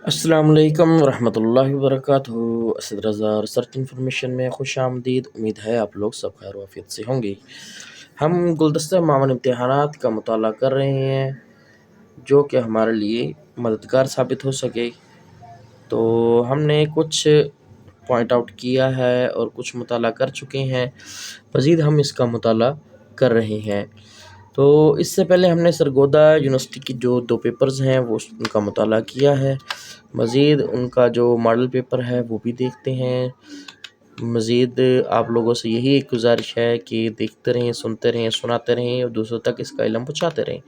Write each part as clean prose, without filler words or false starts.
السلام علیکم ورحمۃ اللہ وبرکاتہ۔ اسد رضا ریسرچ انفارمیشن میں خوش آمدید۔ امید ہے آپ لوگ سب خیر و عافیت سے ہوں گے۔ ہم گلدستہ معاون امتحانات کا مطالعہ کر رہے ہیں جو کہ ہمارے لیے مددگار ثابت ہو سکے۔ تو ہم نے کچھ پوائنٹ آؤٹ کیا ہے اور کچھ مطالعہ کر چکے ہیں، مزید ہم اس کا مطالعہ کر رہے ہیں۔ تو اس سے پہلے ہم نے سرگودا یونیورسٹی کی جو 2 پیپرز ہیں وہ ان کا مطالعہ کیا ہے، مزید ان کا جو ماڈل پیپر ہے وہ بھی دیکھتے ہیں۔ مزید آپ لوگوں سے یہی ایک گزارش ہے کہ دیکھتے رہیں، سنتے رہیں، سناتے رہیں اور دوسروں تک اس کا علم پہنچاتے رہیں۔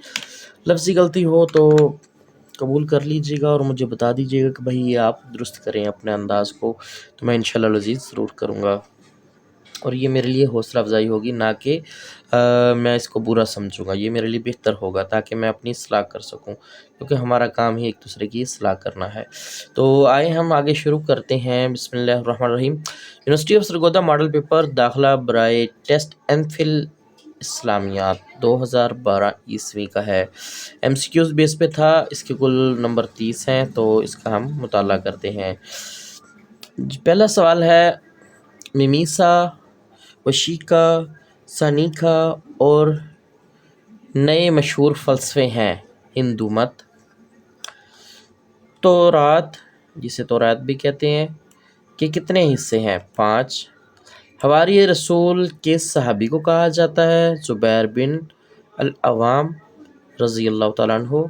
لفظی غلطی ہو تو قبول کر لیجیے گا اور مجھے بتا دیجیے گا کہ بھائی یہ آپ درست کریں اپنے انداز کو، تو میں انشاءاللہ العزیز ضرور کروں گا، اور یہ میرے لیے حوصلہ افزائی ہوگی، نہ کہ میں اس کو برا سمجھوں گا۔ یہ میرے لیے بہتر ہوگا تاکہ میں اپنی اصلاح کر سکوں، کیونکہ ہمارا کام ہی ایک دوسرے کی اصلاح کرنا ہے۔ تو آئے ہم آگے شروع کرتے ہیں۔ بسم اللہ الرحمن الرحیم۔ University of Sargodha model paper داخلہ برائے ٹیسٹ ایم فل اسلامیات 2012 عیسوی کا ہے۔ ایم سی کیوز بیس پہ تھا، اس کے کل نمبر 30 ہیں، تو اس کا ہم مطالعہ کرتے ہیں۔ پہلا سوال ہے، میمیسا، وشیکا، سانیکا اور نئے مشہور فلسفے ہیں ہندو مت۔ تورات، جسے تورات بھی کہتے ہیں، کہ کتنے حصے ہیں؟ 5۔ حواری رسول کس صحابی کو کہا جاتا ہے؟ زبیر بن العوام رضی اللہ تعالیٰ عنہ۔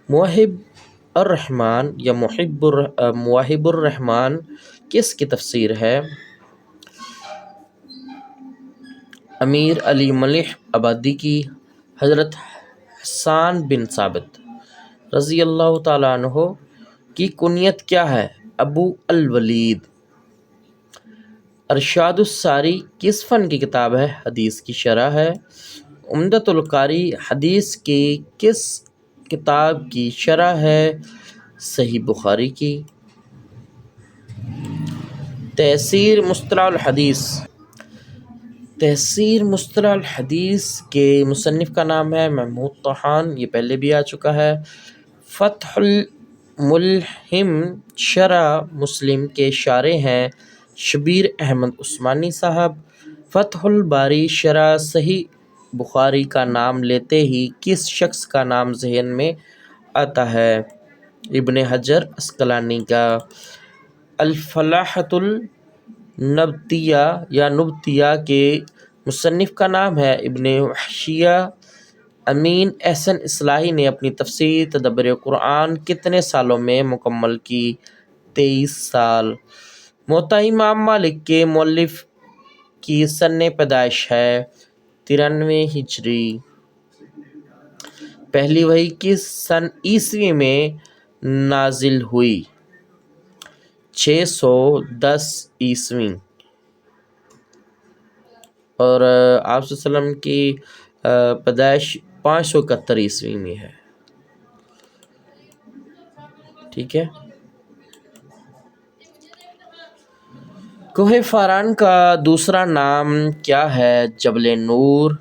موہب الرحمن یا مواہب الرحمن کس کی تفسیر ہے؟ امیر علی ملح آبادی کی۔ حضرت حسان بن ثابت رضی اللہ تعالیٰ عنہ کی کنیت کیا ہے؟ ابو الولید۔ ارشاد الساری کس فن کی کتاب ہے؟ حدیث کی شرح ہے۔ عمدۃ القاری حدیث کی کس کتاب کی شرح ہے؟ صحیح بخاری کی۔ تحصیر مصطلح الحدیث۔ تحصیر مصطلح الحدیث کے مصنف کا نام ہے محمود طحان، یہ پہلے بھی آ چکا ہے۔ فتح الملہم شرح مسلم کے شارح ہیں شبیر احمد عثمانی صاحب۔ فتح الباری شرح صحیح بخاری کا نام لیتے ہی کس شخص کا نام ذہن میں آتا ہے؟ ابن حجر عسقلانی کا۔ الفلاحۃ النبتیہ یا نبتیہ کے مصنف کا نام ہے ابن وحشیہ۔ امین احسن اصلاحی نے اپنی تفسیر تدبر قرآن کتنے سالوں میں مکمل کی؟ 23 سال۔ موطا امام مالک کے مؤلف کی سن پیدائش ہے 93 ہجری۔ پہلی وحی کس سن عیسوی میں نازل ہوئی؟ 610 عیسوی۔ اور آپ صلی اللہ علیہ وسلم کی پیدائش 571 عیسوی میں ہے۔ ٹھیک ہے۔ کوہ فاران کا دوسرا نام کیا ہے؟ جبل نور۔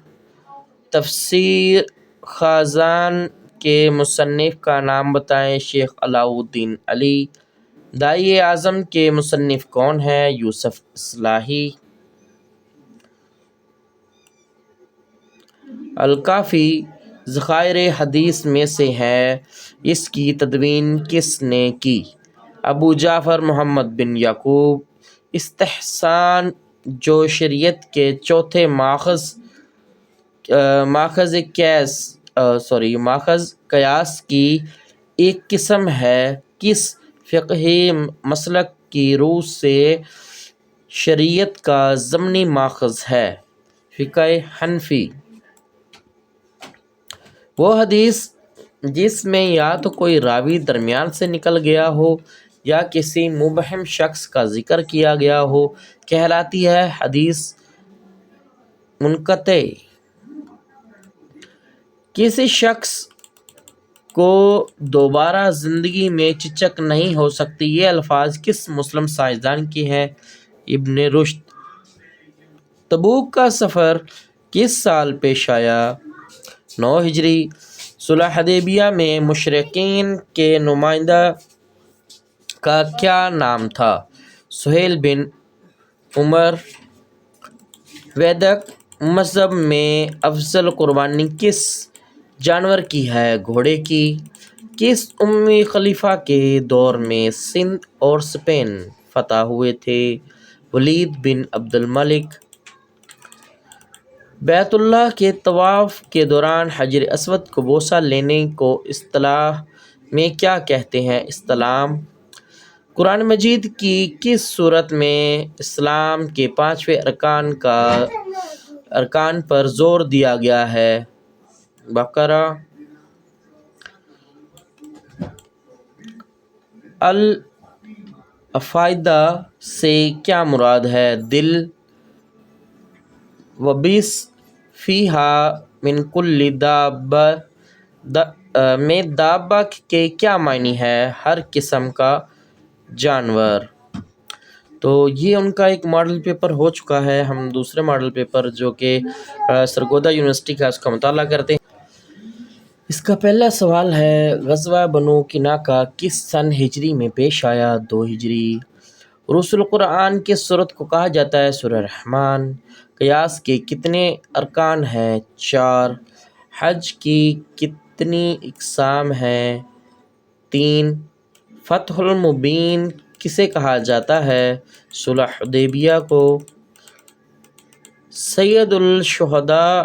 تفسیر خازان کے مصنف کا نام بتائیں؟ شیخ علاء الدین علی۔ دائی اعظم کے مصنف کون ہیں؟ یوسف اصلاحی۔ الکافی ذخائر حدیث میں سے ہے، اس کی تدوین کس نے کی؟ ابو جعفر محمد بن یعقوب۔ استحسان جو شریعت کے چوتھے ماخذ قیاس کی ایک قسم ہے، کس فقہی مسلک کی روح سے شریعت کا ضمنی ماخذ ہے؟ فقہ حنفی۔ وہ حدیث جس میں یا تو کوئی راوی درمیان سے نکل گیا ہو یا کسی مبہم شخص کا ذکر کیا گیا ہو کہلاتی ہے حدیث منقطع۔ کسی شخص کو دوبارہ زندگی میں چچک نہیں ہو سکتی، یہ الفاظ کس مسلم سائنسدان کے ہیں؟ ابن رشد۔ تبوک کا سفر کس سال پیش آیا؟ 9 ہجری۔ صلح حدیبیہ میں مشرکین کے نمائندہ کا کیا نام تھا؟ سہیل بن عمر۔ ویدک مذہب میں افضل قربانی کس جانور کی ہے؟ گھوڑے کی۔ کس امی خلیفہ کے دور میں سندھ اور اسپین فتح ہوئے تھے؟ ولید بن عبد الملک۔ بیت اللہ کے طواف کے دوران حجر اسود کو بوسہ لینے کو اصطلاح میں کیا کہتے ہیں؟ استلام۔ قرآن مجید کی کس سورت میں اسلام کے 5 ارکان پر زور دیا گیا ہے؟ بقرہ۔ الافئدہ سے کیا مراد ہے؟ دل۔ وبث فیہا من کل دابہ میں دابہ کے کیا معنی ہے؟ ہر قسم کا جانور۔ تو یہ ان کا ایک ماڈل پیپر ہو چکا ہے۔ ہم دوسرے ماڈل پیپر جو کہ سرگودا یونیورسٹی کا اس کا مطالعہ کرتے ہیں۔ اس کا پہلا سوال ہے، غزوہ بنو کنانہ کس سن ہجری میں پیش آیا؟ 2 ہجری۔ رؤوس القرآن کس سورت کو کہا جاتا ہے؟ سورہ رحمان۔ قیاس کے کتنے ارکان ہیں؟ 4۔ حج کی کتنی اقسام ہیں؟ 3۔ فتح المبین کسے کہا جاتا ہے؟ صلح حدیبیہ کو۔ سید الشہداء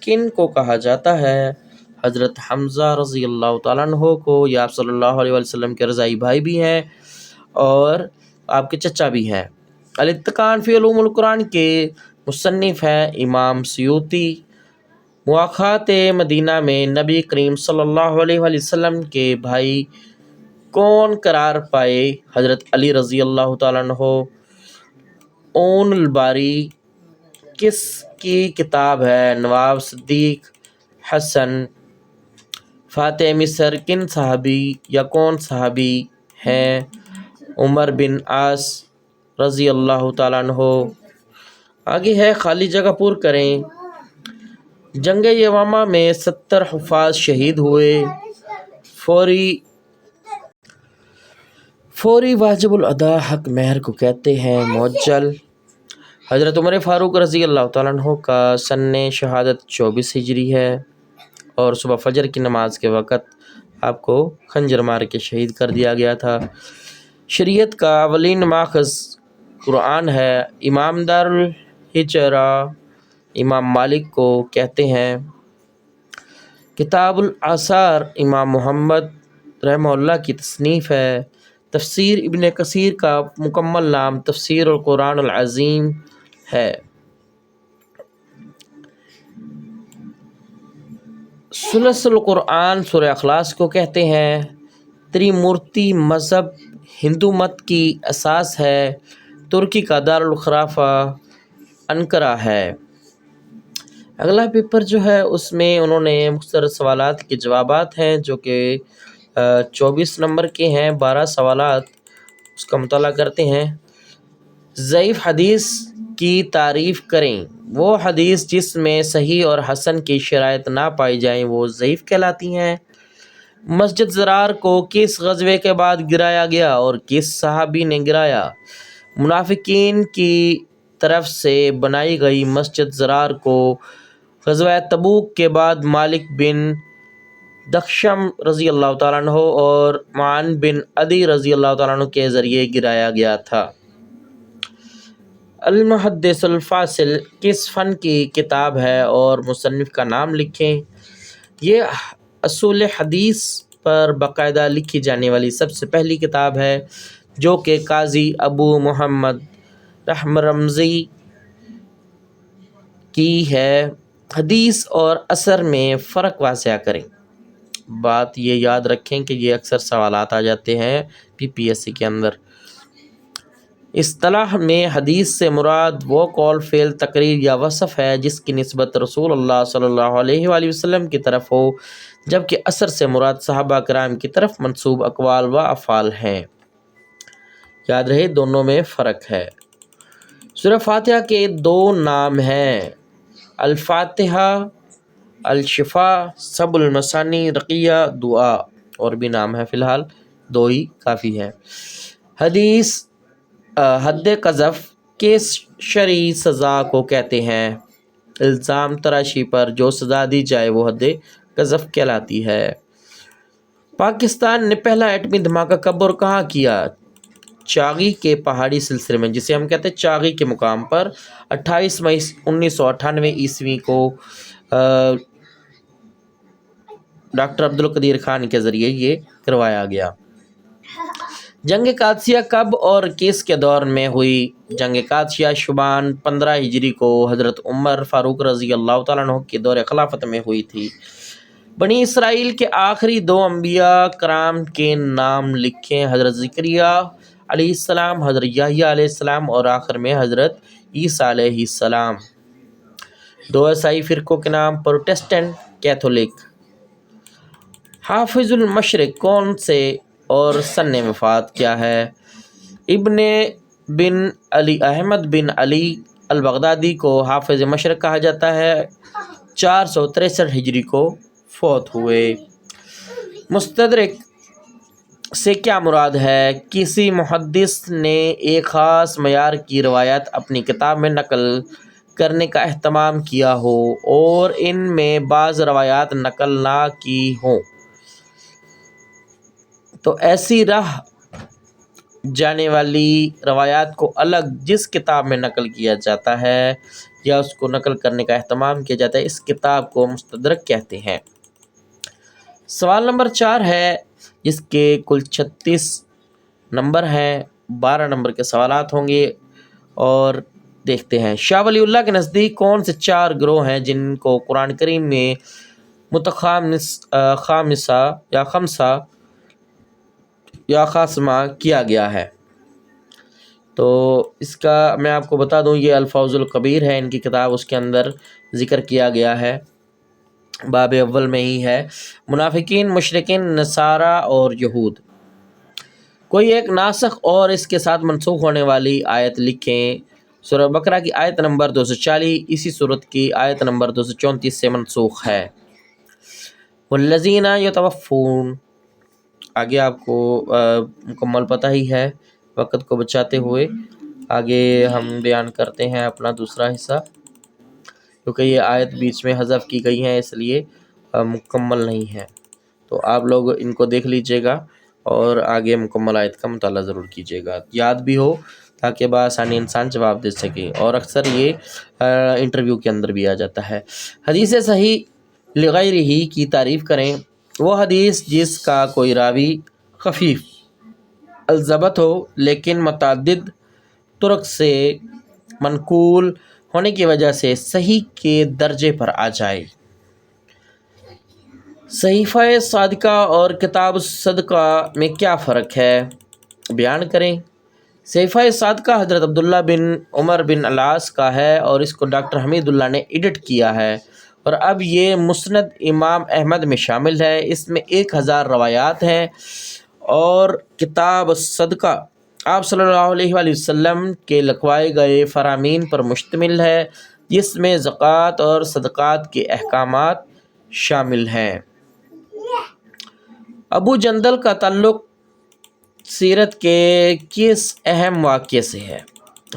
کن کو کہا جاتا ہے؟ حضرت حمزہ رضی اللہ تعالیٰ عنہ کو۔ یہ آپ صلی اللہ علیہ وسلم کے رضائی بھائی بھی ہیں اور آپ کے چچا بھی ہیں۔ الاتقان فی علوم القرآن کے مصنف ہیں امام سیوطی۔ مواخات مدینہ میں نبی کریم صلی اللہ علیہ وسلم کے بھائی کون قرار پائے؟ حضرت علی رضی اللہ تعالیٰ عنہ۔ عون الباری کس کی کتاب ہے؟ نواب صدیق حسن۔ فاتح مصر کن صحابی یا کون صحابی ہیں؟ عمر بن عاص رضی اللہ تعالیٰ عنہ۔ آگے ہے خالی جگہ پر کریں۔ جنگ یمامہ میں 70 حفاظ شہید ہوئے۔ فوری واجب الادا حق مہر کو کہتے ہیں۔ معجل۔ حضرت عمر فاروق رضی اللہ تعالیٰ عنہ کا سن شہادت 24 ہجری ہے اور صبح فجر کی نماز کے وقت آپ کو خنجر مار کے شہید کر دیا گیا تھا۔ شریعت کا اولین ماخذ قرآن ہے۔ امام دار الہجرہ امام مالک کو کہتے ہیں۔ کتاب الآثار امام محمد رحمہ اللہ کی تصنیف ہے۔ تفسیر ابن کثیر کا مکمل نام تفسیر القرآن العظیم ہے۔ ثلث القرآن سورہ اخلاص کو کہتے ہیں۔ تریمورتی مذہب ہندو مت کی اساس ہے۔ ترکی کا دارالخلافہ انقرہ ہے۔ اگلا پیپر جو ہے اس میں انہوں نے مختصر سوالات کے جوابات ہیں جو کہ 24 نمبر کے ہیں، 12 سوالات اس کا مطالعہ کرتے ہیں۔ ضعیف حدیث کی تعریف کریں۔ وہ حدیث جس میں صحیح اور حسن کی شرائط نہ پائی جائیں وہ ضعیف کہلاتی ہیں۔ مسجد ضرار کو کس غزوے کے بعد گرایا گیا اور کس صحابی نے گرایا؟ منافقین کی طرف سے بنائی گئی مسجد ضرار کو غزوہ تبوک کے بعد مالک بن دخشم رضی اللہ تعالیٰ عنہ اور معن بن عدی رضی اللہ تعالیٰ عنہ کے ذریعے گرایا گیا تھا۔ المحدث الفاصل کس فن کی کتاب ہے اور مصنف کا نام لکھیں۔ یہ اصول حدیث پر باقاعدہ لکھی جانے والی سب سے پہلی کتاب ہے جو کہ قاضی ابو محمد رمزی کی ہے۔ حدیث اور اثر میں فرق واضح کریں۔ بات یہ یاد رکھیں کہ یہ اکثر سوالات آ جاتے ہیں PPSC کے اندر۔ اصطلاح میں حدیث سے مراد وہ قول، فعل، تقریر یا وصف ہے جس کی نسبت رسول اللہ صلی اللہ علیہ وآلہ وسلم کی طرف ہو، جبکہ اثر سے مراد صحابہ کرام کی طرف منسوب اقوال و افعال ہیں۔ یاد رہے دونوں میں فرق ہے۔ سورہ فاتحہ کے 2 نام ہیں، الفاتحہ، الشفا، سب المثانی، رقیہ، دعا، اور بھی نام ہے، فی الحال 2 ہی کافی ہے۔ حدیث حد قذف کس شرعی سزا کو کہتے ہیں؟ الزام تراشی پر جو سزا دی جائے وہ حد قذف کہلاتی ہے۔ پاکستان نے پہلا ایٹمی دھماکہ کب اور کہاں کیا؟ چاغی کے پہاڑی سلسلے میں، جسے ہم کہتے ہیں چاغی کے مقام پر 28 مئی 1998 عیسوی کو ڈاکٹر عبدالقدیر خان کے ذریعے یہ کروایا گیا۔ جنگ قادسیہ کب اور کس کے دور میں ہوئی؟ جنگ قادسیہ شعبان 15 ہجری کو حضرت عمر فاروق رضی اللہ تعالیٰ عنہ کے دور خلافت میں ہوئی تھی۔ بنی اسرائیل کے آخری 2 انبیاء کرام کے نام لکھیں۔ حضرت زکریا علیہ السلام، حضرت یحییٰ علیہ السلام اور آخر میں حضرت عیسیٰ علیہ السلام۔ 2 عیسائی فرقوں کے نام: پروٹسٹنٹ، کیتھولک۔ حافظ المشرق کون سے اور سن وفات کیا ہے؟ ابن بن علی احمد بن علی البغدادی کو حافظ مشرق کہا جاتا ہے۔ 463 ہجری کو فوت ہوئے۔ مستدرک سے کیا مراد ہے؟ کسی محدث نے ایک خاص معیار کی روایت اپنی کتاب میں نقل کرنے کا اہتمام کیا ہو اور ان میں بعض روایات نقل نہ کی ہوں تو ایسی رہ جانے والی روایات کو الگ جس کتاب میں نقل کیا جاتا ہے یا اس کو نقل کرنے کا اہتمام کیا جاتا ہے، اس کتاب کو مستدرک کہتے ہیں۔ سوال نمبر 4 ہے، جس کے کل 36 نمبر ہیں، 12 نمبر کے سوالات ہوں گے اور دیکھتے ہیں۔ شاہ ولی اللہ کے نزدیک کون سے 4 گروہ ہیں جن کو قرآن کریم میں خامسہ یا خاصمہ کیا گیا ہے؟ تو اس کا میں آپ کو بتا دوں، یہ الفوز القبیر ہے ان کی کتاب، اس کے اندر ذکر کیا گیا ہے، باب اول میں ہی ہے۔ منافقین، مشرکین، نصارہ اور یہود۔ کوئی ایک ناسخ اور اس کے ساتھ منسوخ ہونے والی آیت لکھیں۔ سورہ بقرہ کی آیت نمبر 240 اسی صورت کی آیت نمبر 234 سے منسوخ ہے۔ والذین یتوفون، آگے آپ کو مکمل پتہ ہی ہے، وقت کو بچاتے ہوئے آگے ہم بیان کرتے ہیں اپنا دوسرا حصہ، کیونکہ یہ آیت بیچ میں حذف کی گئی ہے اس لیے مکمل نہیں ہے، تو آپ لوگ ان کو دیکھ لیجئے گا اور آگے مکمل آیت کا مطالعہ ضرور کیجئے گا، یاد بھی ہو تاکہ بآسانی انسان جواب دے سکے، اور اکثر یہ انٹرویو کے اندر بھی آ جاتا ہے۔ حدیث صحیح لغیرہ کی تعریف کریں۔ وہ حدیث جس کا کوئی راوی خفیف الضبط ہو لیکن متعدد طرق سے منقول ہونے کی وجہ سے صحیح کے درجے پر آ جائے۔ صحیفہ صادقہ اور کتاب صدقہ میں کیا فرق ہے؟ بیان کریں۔ صحیفہ صادقہ حضرت عبداللہ بن عمر بن العاص کا ہے اور اس کو ڈاکٹر حمید اللہ نے ایڈٹ کیا ہے، اور اب یہ مسند امام احمد میں شامل ہے۔ اس میں 1000 روایات ہیں، اور کتاب صدقہ آپ صلی اللہ علیہ وآلہ وسلم کے لکھوائے گئے فرامین پر مشتمل ہے، جس میں زکوٰۃ اور صدقات کے احکامات شامل ہیں۔ ابو جندل کا تعلق سیرت کے کس اہم واقعے سے ہے؟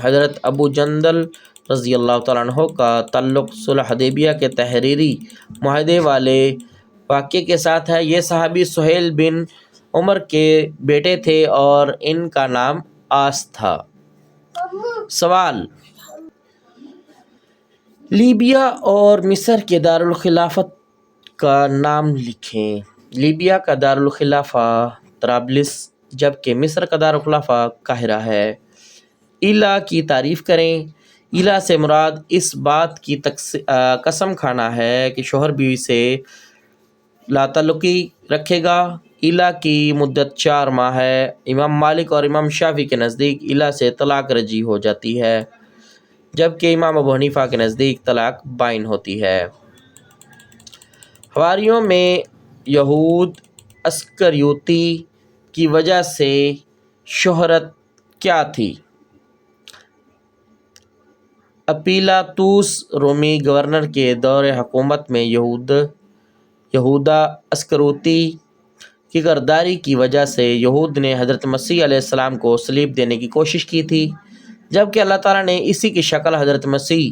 حضرت ابو جندل رضی اللہ تعالیٰ عنہ کا تعلق صلح حدیبیہ کے تحریری معاہدے والے واقعے کے ساتھ ہے۔ یہ صحابی سہیل بن عمر کے بیٹے تھے اور ان کا نام آس تھا۔ سوال، لیبیا اور مصر کے دارالخلافت کا نام لکھیں۔ لیبیا کا دارالخلافہ طرابلس، جبکہ مصر کا دارالخلافہ قاہرہ ہے۔ الہ کی تعریف کریں۔ الہ سے مراد اس بات کی قسم کھانا ہے کہ شوہر بیوی سے لا تعلقی رکھے گا۔ الہ کی مدت 4 ماہ ہے۔ امام مالک اور امام شافعی کے نزدیک الہ سے طلاق رجعی ہو جاتی ہے، جبکہ امام ابو حنیفہ کے نزدیک طلاق بائن ہوتی ہے۔ حواریوں میں یہود اسکریوتی کی وجہ سے شہرت کیا تھی؟ اپیلاطوس رومی گورنر کے دور حکومت میں یہودا اسکریوتی کی غداری کی وجہ سے یہود نے حضرت مسیح علیہ السلام کو صلیب دینے کی کوشش کی تھی، جبکہ اللہ تعالیٰ نے اسی کی شکل حضرت مسیح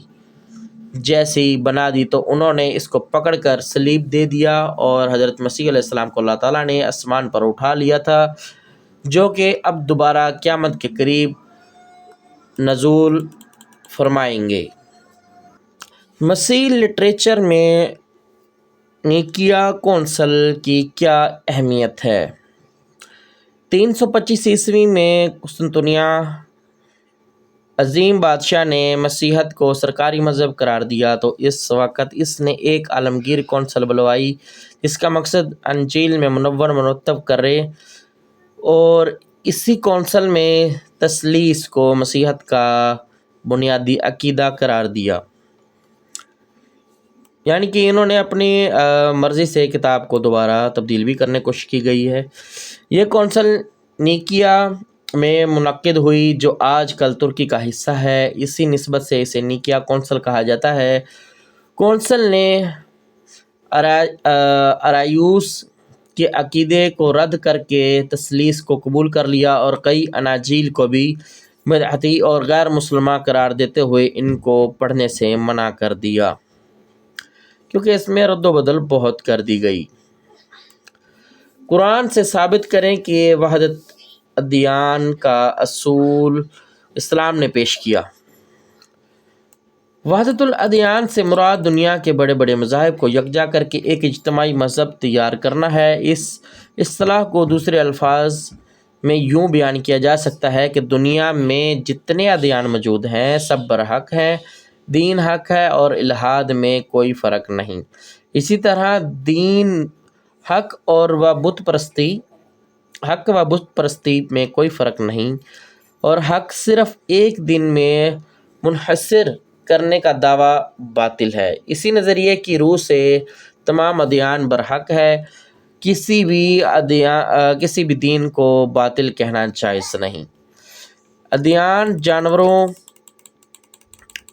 جیسی بنا دی تو انہوں نے اس کو پکڑ کر صلیب دے دیا، اور حضرت مسیح علیہ السلام کو اللہ تعالیٰ نے آسمان پر اٹھا لیا تھا، جو کہ اب دوبارہ قیامت کے قریب نزول فرمائیں گے۔ مسیحی لٹریچر میں نیقیہ کونسل کی کیا اہمیت ہے؟ 325 عیسوی میں قسطنطنیہ عظیم بادشاہ نے مسیحیت کو سرکاری مذہب قرار دیا تو اس وقت اس نے ایک عالمگیر کونسل بلوائی جس کا مقصد انجیل میں منور مرتب کرے، اور اسی کونسل میں تثلیث کو مسیحیت کا بنیادی عقیدہ قرار دیا، یعنی کہ انہوں نے اپنی مرضی سے کتاب کو دوبارہ تبدیل بھی کرنے کی کوشش کی گئی ہے۔ یہ کونسل نیقیہ میں منعقد ہوئی جو آج کل ترکی کا حصہ ہے، اسی نسبت سے اسے نیقیہ کونسل کہا جاتا ہے۔ کونسل نے ارائیوس کے عقیدے کو رد کر کے تثلیث کو قبول کر لیا اور کئی اناجیل کو بھی بدعتی اور غیر مسلمہ قرار دیتے ہوئے ان کو پڑھنے سے منع کر دیا، کیونکہ اس میں رد و بدل بہت کر دی گئی۔ قرآن سے ثابت کریں کہ وحدت ادیان کا اصول اسلام نے پیش کیا۔ وحدت الادیان سے مراد دنیا کے بڑے بڑے مذاہب کو یکجا کر کے ایک اجتماعی مذہب تیار کرنا ہے۔ اس اصطلاح کو دوسرے الفاظ میں یوں بیان کیا جا سکتا ہے کہ دنیا میں جتنے ادیان موجود ہیں سب برحق ہیں، دین حق ہے اور الحاد میں کوئی فرق نہیں۔ اسی طرح دین حق و بت پرستی میں کوئی فرق نہیں، اور حق صرف ایک دن میں منحصر کرنے کا دعویٰ باطل ہے۔ اسی نظریے کی روح سے تمام ادیان برحق ہے، کسی بھی دین کو باطل کہنا جائز نہیں۔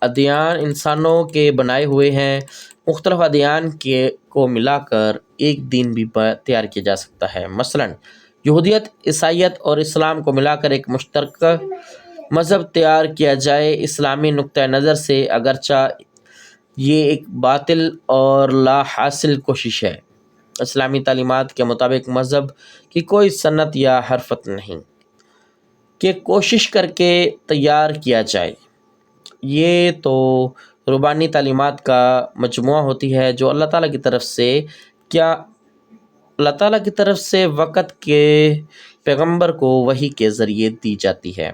ادیان انسانوں کے بنائے ہوئے ہیں، مختلف ادیان کو ملا کر ایک دین بھی تیار کیا جا سکتا ہے۔ مثلاً یہودیت، عیسائیت اور اسلام کو ملا کر ایک مشترکہ مذہب تیار کیا جائے۔ اسلامی نقطہ نظر سے اگرچہ یہ ایک باطل اور لا حاصل کوشش ہے، اسلامی تعلیمات کے مطابق مذہب کی کوئی صنعت یا حرفت نہیں کہ کوشش کر کے تیار کیا جائے۔ یہ تو ربانی تعلیمات کا مجموعہ ہوتی ہے جو اللہ تعالیٰ کی طرف سے وقت کے پیغمبر کو وحی کے ذریعے دی جاتی ہے۔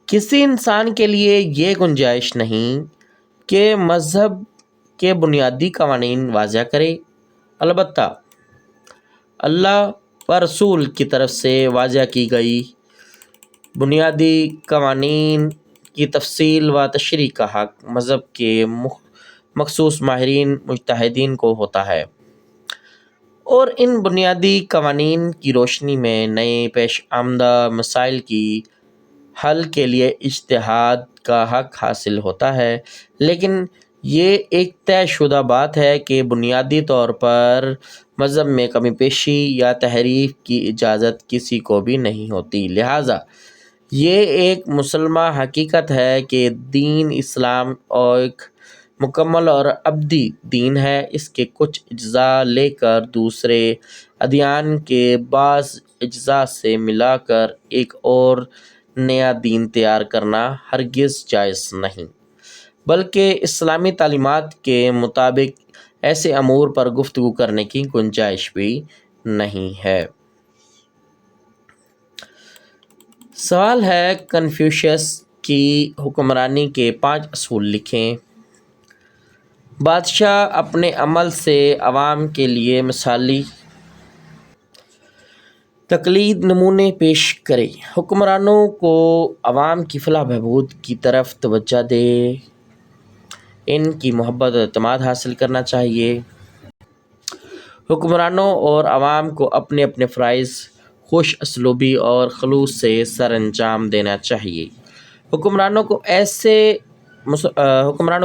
کسی انسان کے لیے یہ گنجائش نہیں کہ مذہب کے بنیادی قوانین واضح کرے، البتہ اللہ و رسول کی طرف سے واضح کی گئی بنیادی قوانین کی تفصیل و تشریح کا حق مذہب کے مخصوص ماہرین مجتہدین کو ہوتا ہے، اور ان بنیادی قوانین کی روشنی میں نئے پیش آمدہ مسائل کی حل کے لیے اجتہاد کا حق حاصل ہوتا ہے۔ لیکن یہ ایک طے شدہ بات ہے کہ بنیادی طور پر مذہب میں کمی بیشی یا تحریف کی اجازت کسی کو بھی نہیں ہوتی، لہٰذا یہ ایک مسلمہ حقیقت ہے کہ دین اسلام ایک مکمل اور ابدی دین ہے۔ اس کے کچھ اجزاء لے کر دوسرے ادیان کے بعض اجزاء سے ملا کر ایک اور نیا دین تیار کرنا ہرگز جائز نہیں، بلکہ اسلامی تعلیمات کے مطابق ایسے امور پر گفتگو کرنے کی گنجائش بھی نہیں ہے۔ سوال ہے، کنفیوشس کی حکمرانی کے 5 اصول لکھیں۔ بادشاہ اپنے عمل سے عوام کے لیے مثالی تقلید نمونے پیش کرے، حکمرانوں کو عوام کی فلاح بہبود کی طرف توجہ دے، ان کی محبت اور اعتماد حاصل کرنا چاہیے۔ حکمرانوں اور عوام کو اپنے اپنے فرائض خوش اسلوبی اور خلوص سے سر انجام دینا چاہیے۔ حکمرانوں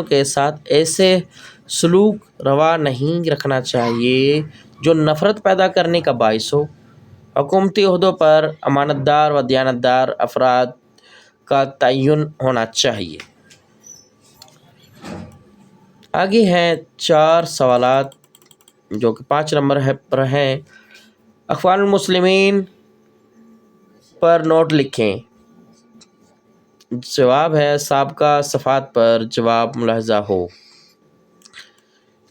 کے ساتھ ایسے سلوک روا نہیں رکھنا چاہیے جو نفرت پیدا کرنے کا باعث ہو۔ حکومتی عہدوں پر امانت دار و دیانتدار افراد کا تعین ہونا چاہیے۔ آگے ہیں 4 سوالات جو کہ 5 نمبر پر ہیں۔ اخوان المسلمین پر نوٹ لکھیں۔ جواب ہے سابقہ صفحات پر جواب ملاحظہ ہو،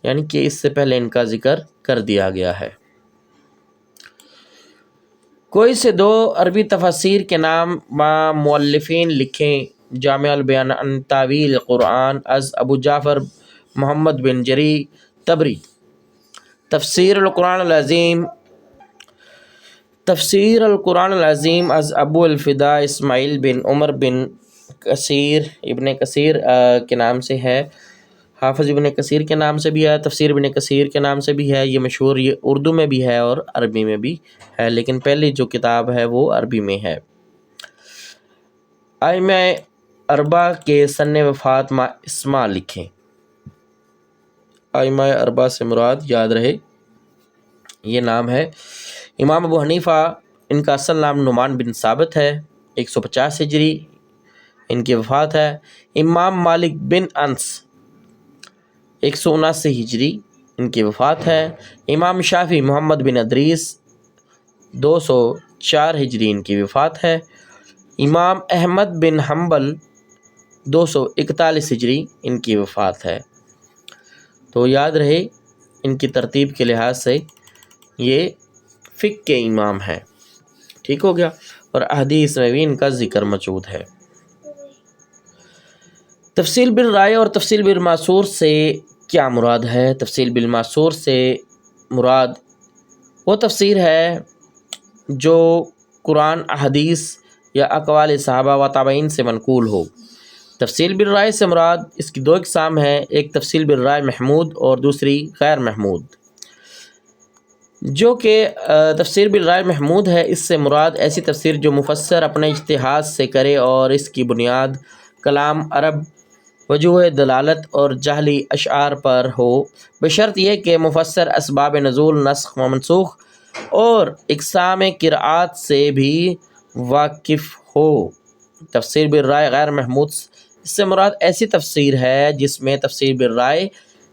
یعنی کہ اس سے پہلے ان کا ذکر کر دیا گیا ہے۔ کوئی سے 2 عربی تفاسیر کے نام مؤلفین لکھیں۔ جامع البیان عن تاویل قرآن از ابو جعفر محمد بن جری طبری۔ تفسیر القرآن العظیم از ابو الفدا اسماعیل بن عمر بن کثیر ابن کثیر کے نام سے ہے۔ حافظ ابن کثیر کے نام سے بھی ہے، تفسیر ابن کثیر کے نام سے بھی ہے، یہ مشہور، یہ اردو میں بھی ہے اور عربی میں بھی ہے، لیکن پہلی جو کتاب ہے وہ عربی میں ہے۔ ائمہ اربعہ کے سن وفات اسما لکھیں۔ ائمہ اربعہ سے مراد یاد رہے یہ نام ہے۔ امام ابو حنیفہ، ان کا اصل نام نعمان بن ثابت ہے، 150 ہجری ان کی وفات ہے۔ امام مالک بن انس، 179 ہجری ان کی وفات ہے۔ امام شافعی محمد بن ادریس، 204 ہجری ان کی وفات ہے۔ امام احمد بن حنبل، 241 ہجری ان کی وفات ہے۔ تو یاد رہے ان کی ترتیب کے لحاظ سے یہ فقہ کے امام ہیں، ٹھیک ہو گیا، اور احادیث میں بھی ان کا ذکر موجود ہے۔ تفصیل بالرائے اور تفصیل بالمعصور سے کیا مراد ہے؟ تفصیل بالمعصور سے مراد وہ تفسیر ہے جو قرآن، احادیث یا اقوال صحابہ و تابعین سے منقول ہو۔ تفصیل بالرائے سے مراد اس کی 2 اقسام ہیں، ایک تفصیل بالرائے محمود اور دوسری غیر محمود۔ جو کہ تفسیر بالرائے محمود ہے، اس سے مراد ایسی تفسیر جو مفسر اپنے اجتہاد سے کرے اور اس کی بنیاد کلام عرب، وجوہ دلالت اور جعلی اشعار پر ہو، بشرط یہ کہ مفسر اسباب نزول، نسخ و منسوخ اور اقسام قرآت سے بھی واقف ہو۔ تفسیر بالرائے غیر محمود، اس سے مراد ایسی تفسیر ہے جس میں تفسیر بالرائے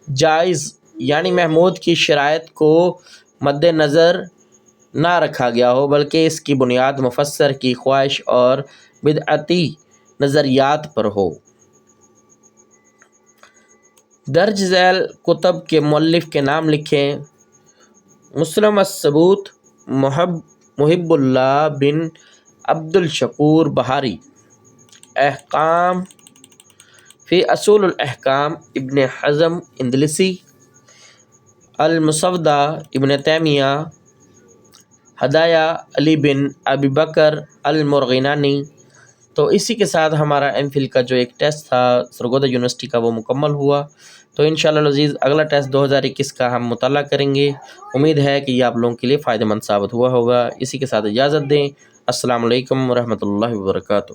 جائز یعنی محمود کی شرائط کو مد نظر نہ رکھا گیا ہو، بلکہ اس کی بنیاد مفسر کی خواہش اور بدعتی نظریات پر ہو۔ درج ذیل کتب کے مؤلف کے نام لکھیں۔ مسلم الثبوت محب اللہ بن عبد الشکور بہاری۔ احکام فی اصول الاحکام ابن حزم اندلسی۔ المسودہ ابن تیمیہ۔ ہدایہ علی بن ابی بکر المرغینانی۔ تو اسی کے ساتھ ہمارا ایم فل کا جو ایک ٹیسٹ تھا سرگودا یونیورسٹی کا وہ مکمل ہوا۔ تو انشاءاللہ العزیز اگلا ٹیسٹ 2021 کا ہم مطالعہ کریں گے۔ امید ہے کہ یہ آپ لوگوں کے لیے فائدہ مند ثابت ہوا ہوگا۔ اسی کے ساتھ اجازت دیں۔ السلام علیکم ورحمۃ اللہ وبرکاتہ۔